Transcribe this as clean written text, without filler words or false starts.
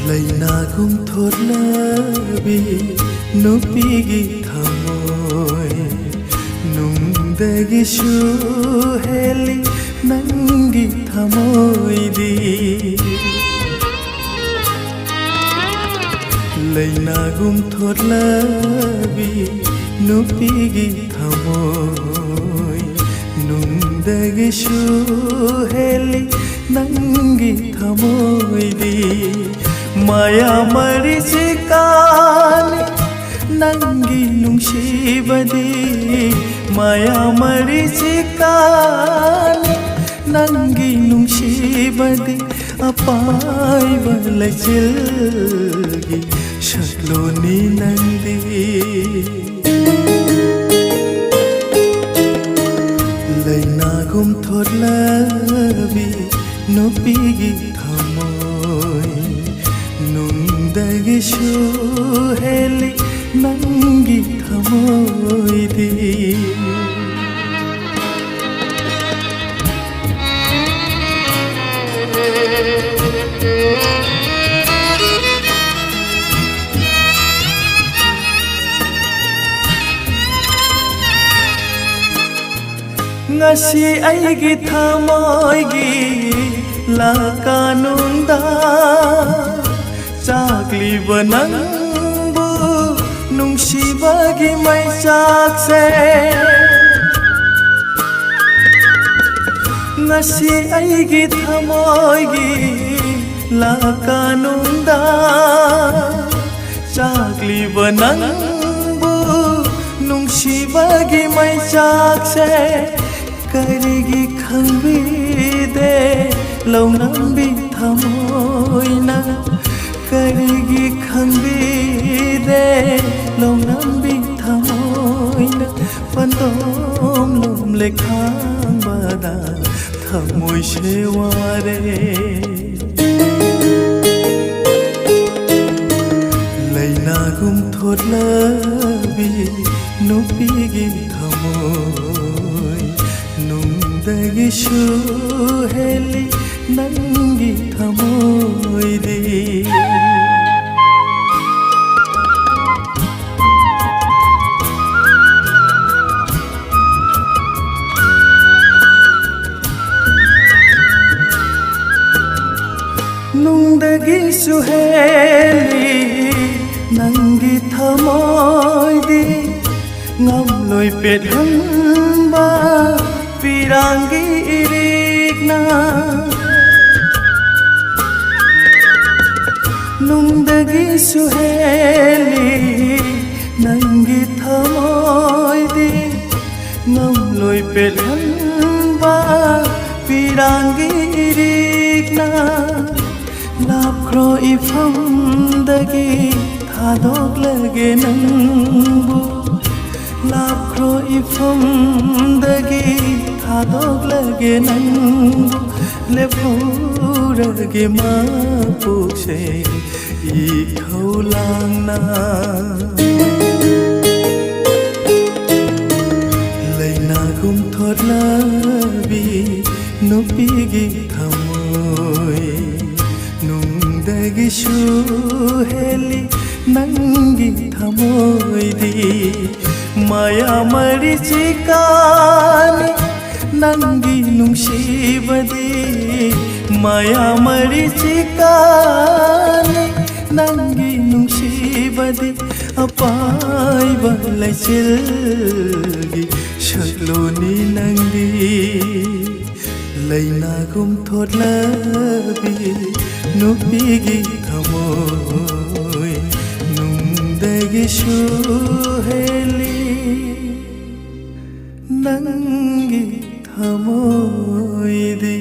Lainagum thorlabi nupigi thamoy nungdagi shuheli nangi thamoy di Lainagum thorlabi nupigi thamoy nungdagi shuheli nangi thamoy di Maya marichikani nangi nungsibadi Maya marichikani nangi nungsibadi Apai balachilgi shakloni nandi Lainagum thorlabi nupigi thamoy Nungdagi shuheli nangi thamoy di Ngasi aigi thamoy gi lakanunda Chakli banangbu nungsibagi may sakse Ngasi aigi thamoy gi lakanunda Chakli banangbu nungsibagi may sakse Karigi khangbide launambi thamoy na Karigi khangbide launambi thamoy na Pandom lom lekhang bada thamoy sheware Lainagum thorlabi nupigi thamoy Nungdagi shuheli nangi thamoy di Nungdagi shuheli nangi thamoy di Ngamloy pedhanba pirangi irikna Nungdagi shuheli nangi thamoy di Ngamloy pedhanba pirangi irikna Lapkro ifamdagi thadok lage nangbu Lapkro ifamdagi thadok lage nangbu Lepurage mapukse ikhau langna Lainagum thorlabi nupigi thamoy Nungdagi shuheli nangi thamoy di Maya marichikani nangi nungsibadi Maya marichikani nangi nungsibadi Apai balachilgi shakloni nandi Lainagum thorlabi nupigi thamoy Nungdagi shuheli nangi thamoy di